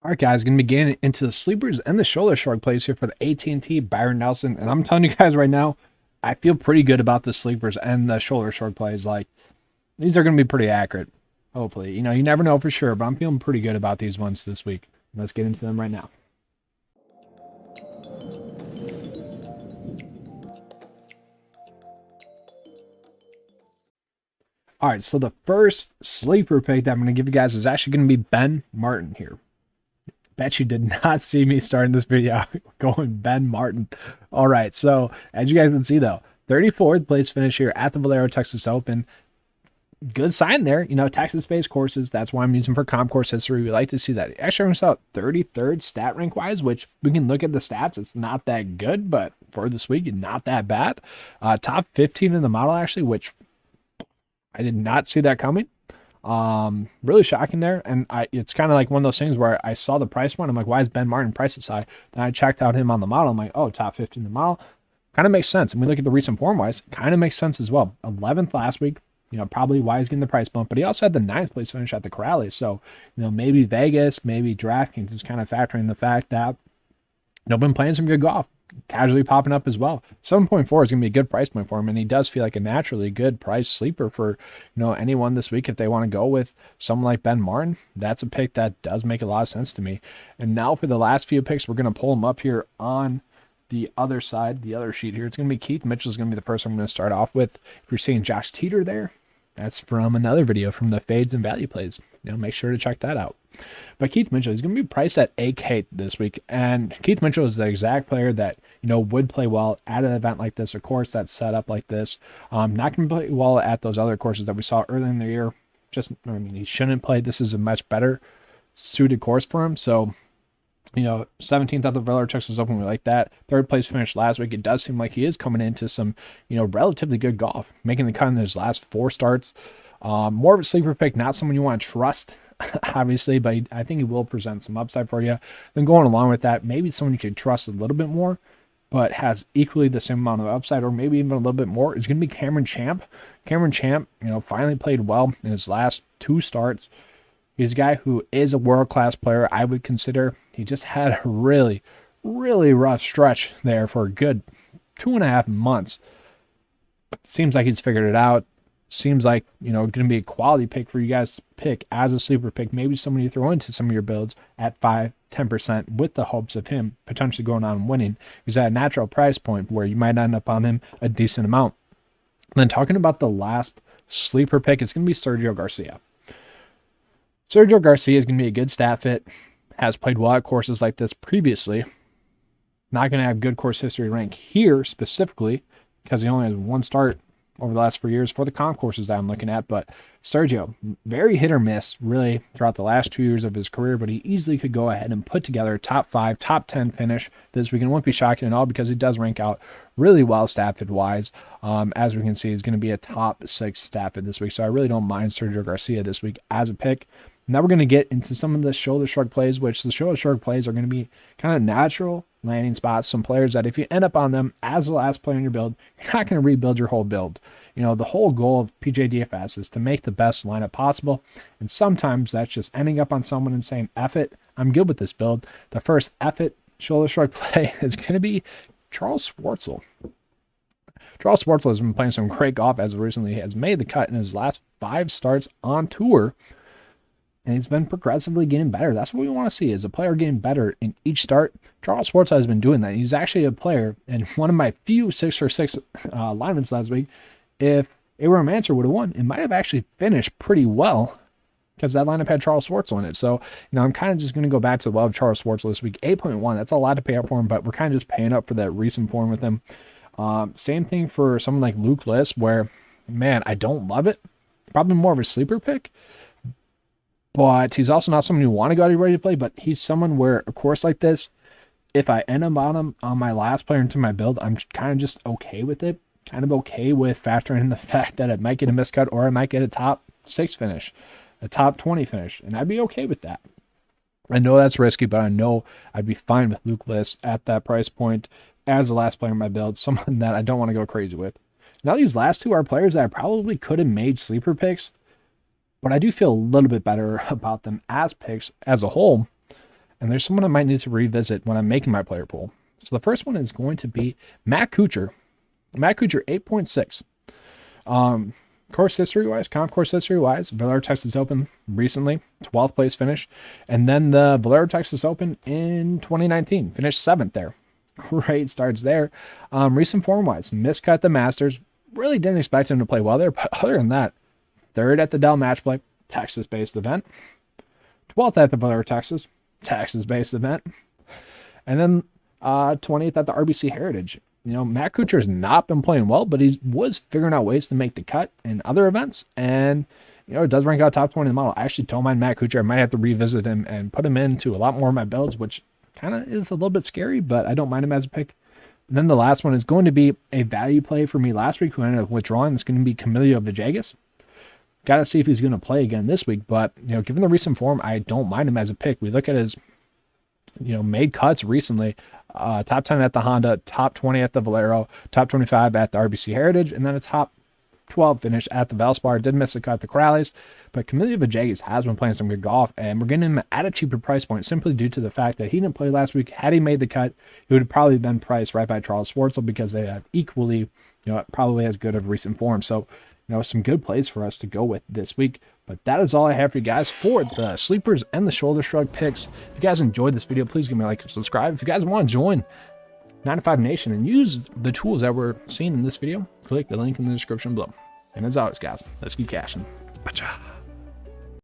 All right, guys, going to be getting into the sleepers and the shoulder shrug plays here for the AT&T Byron Nelson. And I'm telling you guys right now, I feel pretty good about the sleepers and the shoulder shrug plays. Like, these are going to be pretty accurate, hopefully. You never know for sure, but I'm feeling pretty good about these ones this week. Let's get into them right now. All right, so the first sleeper pick that I'm going to give you guys is actually going to be Ben Martin here. Bet you did not see me starting this video going Ben Martin. All right, so as you guys can see though, 34th place finish here at the Valero Texas Open. Good sign there. Texas-based courses. That's why I'm using for comp course history. We like to see that. Actually, I'm out 33rd stat rank wise, which we can look at the stats. It's not that good, but for this week, not that bad. Top 15 in the model actually, which I did not see that coming. Really shocking there. And it's kind of like one of those things where I saw the price point. I'm like, why is Ben Martin price this high? Then I checked out him on the model. I'm like, oh, top 15 in the model. Kind of makes sense. And we look at the recent form wise, kind of makes sense as well. 11th last week, probably why he's getting the price bump, but he also had the 9th place finish at the Corrales. So, maybe Vegas, maybe DraftKings is kind of factoring the fact that, been playing some good golf, casually popping up as well. 7.4 is going to be a good price point for him, and he does feel like a naturally good price sleeper for, anyone this week if they want to go with someone like Ben Martin. That's a pick that does make a lot of sense to me. And now for the last few picks, we're going to pull them up here on the other side, the other sheet here. It's going to be Keith Mitchell is going to be the first one I'm going to start off with. If you're seeing Josh Teeter there, that's from another video from the fades and value plays. Make sure to check that out. But Keith Mitchell, he's going to be priced at 8K this week. And Keith Mitchell is the exact player that, would play well at an event like this, a course that's set up like this. Not going to play well at those other courses that we saw earlier in the year. He shouldn't play. This is a much better suited course for him. So, 17th at the Valero Texas Open, we like that. 3rd place finish last week. It does seem like he is coming into some, relatively good golf, making the cut in his last 4 starts. More of a sleeper pick, not someone you want to trust, obviously, but I think he will present some upside for you. Then going along with that, maybe someone you can trust a little bit more, but has equally the same amount of upside, or maybe even a little bit more, is going to be Cameron Champ. Cameron Champ, finally played well in his last 2 starts. He's a guy who is a world-class player, I would consider. He just had a really, really rough stretch there for a good 2.5 months. Seems like he's figured it out. Seems like, going to be a quality pick for you guys to pick as a sleeper pick. Maybe someone you throw into some of your builds at 5-10% with the hopes of him potentially going on and winning. He's at a natural price point where you might end up on him a decent amount. And then talking about the last sleeper pick, it's going to be Sergio Garcia. Sergio Garcia is going to be a good stat fit, has played well at courses like this previously. Not going to have good course history rank here specifically because he only has 1 start over the last 4 years for the comp courses that I'm looking at. But Sergio, very hit or miss really throughout the last 2 years of his career, but he easily could go ahead and put together a top 5, top 10 finish this week. And it won't be shocking at all because he does rank out really well stat fit wise. As we can see, he's going to be a top 6 stat fit this week. So I really don't mind Sergio Garcia this week as a pick. Now we're going to get into some of the shoulder shrug plays, which the shoulder shrug plays are going to be kind of natural landing spots. Some players that if you end up on them as the last player in your build, you're not going to rebuild your whole build. The whole goal of PGA DFS is to make the best lineup possible. And sometimes that's just ending up on someone and saying, F it, I'm good with this build. The first F it shoulder shrug play is going to be Charles Schwartzel. Charles Schwartzel has been playing some great golf as of recently. He has made the cut in his last 5 starts on tour. And he's been progressively getting better. That's what we want to see, is a player getting better in each start. Charles Schwartzel has been doing that. He's actually a player, and one of my few 6-for-6 lineups last week, if Abraham Answer would have won, it might have actually finished pretty well because that lineup had Charles Schwartzel in it. So, I'm kind of just going to go back to the love of Charles Schwartzel this week. 8.1, that's a lot to pay up for him, but we're kind of just paying up for that recent form with him. Same thing for someone like Luke List, where, man, I don't love it. Probably more of a sleeper pick. But he's also not someone you want to go out ready to play, but he's someone where a course like this, if I end up on him on my last player into my build, I'm kind of just okay with it. Kind of okay with factoring in the fact that it might get a miscut or I might get a top 6 finish, a top 20 finish, and I'd be okay with that. I know that's risky, but I know I'd be fine with Luke List at that price point as the last player in my build, someone that I don't want to go crazy with. Now these last 2 are players that I probably could have made sleeper picks, but I do feel a little bit better about them as picks as a whole. and there's someone I might need to revisit when I'm making my player pool. So the first one is going to be Matt Kuchar. Matt Kuchar, 8.6. Course history-wise, comp course history-wise, Valero Texas Open recently, 12th place finish. And then the Valero Texas Open in 2019, finished 7th there. Great starts there. Recent form-wise, miscut the Masters. Really didn't expect him to play well there, but other than that, 3rd at the Dell Match Play, Texas-based event. 12th at the Valero Texas, Texas-based event. And then 20th at the RBC Heritage. You know, Matt Kuchar has not been playing well, but he was figuring out ways to make the cut in other events. And, you know, it does rank out top 20 in the model. I actually don't mind Matt Kuchar. I might have to revisit him and put him into a lot more of my builds, which kind of is a little bit scary, but I don't mind him as a pick. And then the last one is going to be a value play for me last week, who I ended up withdrawing. It's going to be Camilo Villegas. Got to see if he's going to play again this week. But, you know, given the recent form, I don't mind him as a pick. We look at his, you know, made cuts recently. Top 10 at the Honda, top 20 at the Valero, top 25 at the RBC Heritage, and then a top 12 finish at the Valspar. Did miss a cut at the Corrales, but Camilo Villegas has been playing some good golf, and we're getting him at a cheaper price point simply due to the fact that he didn't play last week. Had he made the cut, he would have probably been priced right by Charles Schwartzel because they have equally, you know, probably as good of recent form. So, you know, some good plays for us to go with this week. But that is all I have for you guys for the sleepers and the shoulder shrug picks. If you guys enjoyed this video, please give me a like and subscribe. If you guys want to join 9 to 5 Nation and use the tools that we're seeing in this video, click the link in the description below. And as always, guys, let's keep cashing. Bacha.